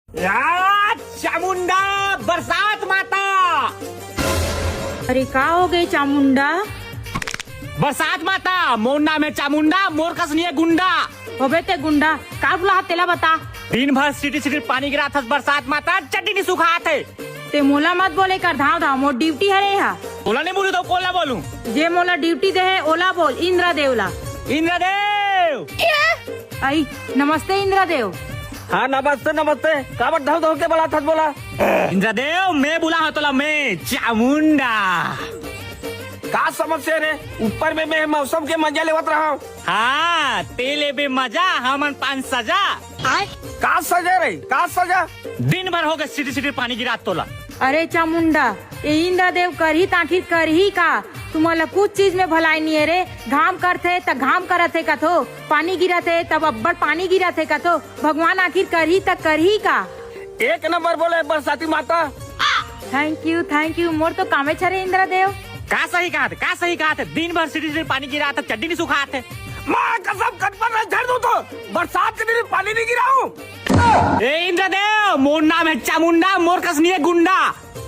यार चामुंडा बरसात माता। अरे का हो गई चामुंडा? बरसात माता मोर नाम है चामुंडा, मोर कसनी गुंडा। होबे ते गुंडा का बुला तेला बता। दिन भर सिटी सिटी पानी गिरा था बरसात माता, चड्डी नहीं सुखा थे। ते मोला मत बोले कर धाव धाव, मोर ड्यूटी हरे हा। ओला नहीं बोलू तो कोला बोलूं? जे मोला ड्यूटी दे है ओला बोल। इंद्रदेवला। इंद्रदेव आई नमस्ते इंद्रदेव। हाँ नमस्ते नमस्ते। का बात धाव धाव के बोला था बोला? इंद्रदेव मैं बुला हूँ तोला, मैं चामुंडा। का समस्या रे? ऊपर में मैं मौसम के मजा लेवत रहा हूँ। हाँ तेले बे मजा हमन पान सजा। का सजा रे? का सजा? दिन भर हो गए सिटी सिटी पानी गिरा तोला। अरे चामुंडा ये इंद्रदेव करही ताखिर करही का? तुम्हारा कुछ चीज में भलाई नहीं है रे। घाम करते त घाम करत है कथो, पानी गिरते तब अब्बड़ पानी गिरते कथो। भगवान आखिर करही त करही का? एक नंबर बोले बरसाती माता। थैंक यू मोर तो कामे छरे इंद्रदेव। का सही कहा थे, का सही कहा थे। दिन भर सिटी सिटी पानी गिरा था, चड्डी नहीं सुखा थे। माँ कसम कटपर न झड़ दूं तो बरसात के दिन पानी नहीं गिराऊं। ए इंद्रदेव मोर नाम है चामुंडा, मोर कसनी गुंडा।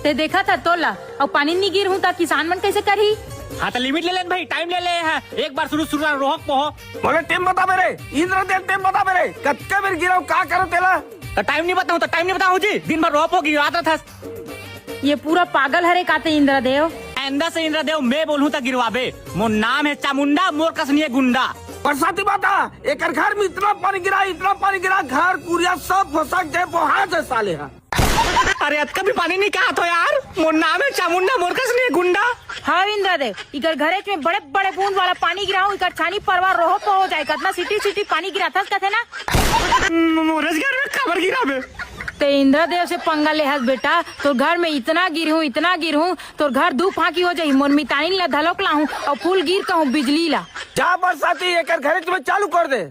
ते देखा था तोला और पानी नहीं गिर हूँ तो किसान मन कैसे करही? हाँ तो लिमिट ले लेन भाई, टाइम ले ले है। एक बार शुरू शुरू रोहक पोहो। बोले टेम बता मेरे इंद्रदेव, टेम बता मेरे कत्ते बेर गिराऊं का करो तेला? तो टाइम नहीं बताऊँ, तो टाइम नहीं बताऊँ जी। दिन भर रोहक होगी रात था। ये पूरा पागल हरे काते इंद्रदेव। अंदर से इंद्रदेव मैं बोलूँ तो गिरवाबे। मोर नाम है चामुंडा, मोर कसनी गुंडा। बरसाती माता एक घर में इतना पानी गिरा घर कुरिया सब फसक जाए पोहा से साले हा। अरे अब कभी पानी नहीं कहा तो यार। मोर नाम है चामुंडा, मोर कसनी गुंडा। हाँ इंद्रदेव इकर घरे में बड़े बड़े बूंद वाला पानी गिराऊं, इकर छानी परवार रोह तो हो जाए। कितना सिटी सिटी पानी गिरा था कहते ना। मोरस घर में खबर गिरा बे। ते इंद्रदेव से पंगा ले हस बेटा। तो घर में इतना गिर हूँ तो घर धूप फाकी हो जाये। मोर मितानी ला धलोक ला हूँ और फूल गिर कहूँ बिजली ला। जा बरसाती एक घर तुम्हें चालू कर दे।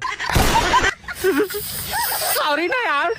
सॉरी ना यार।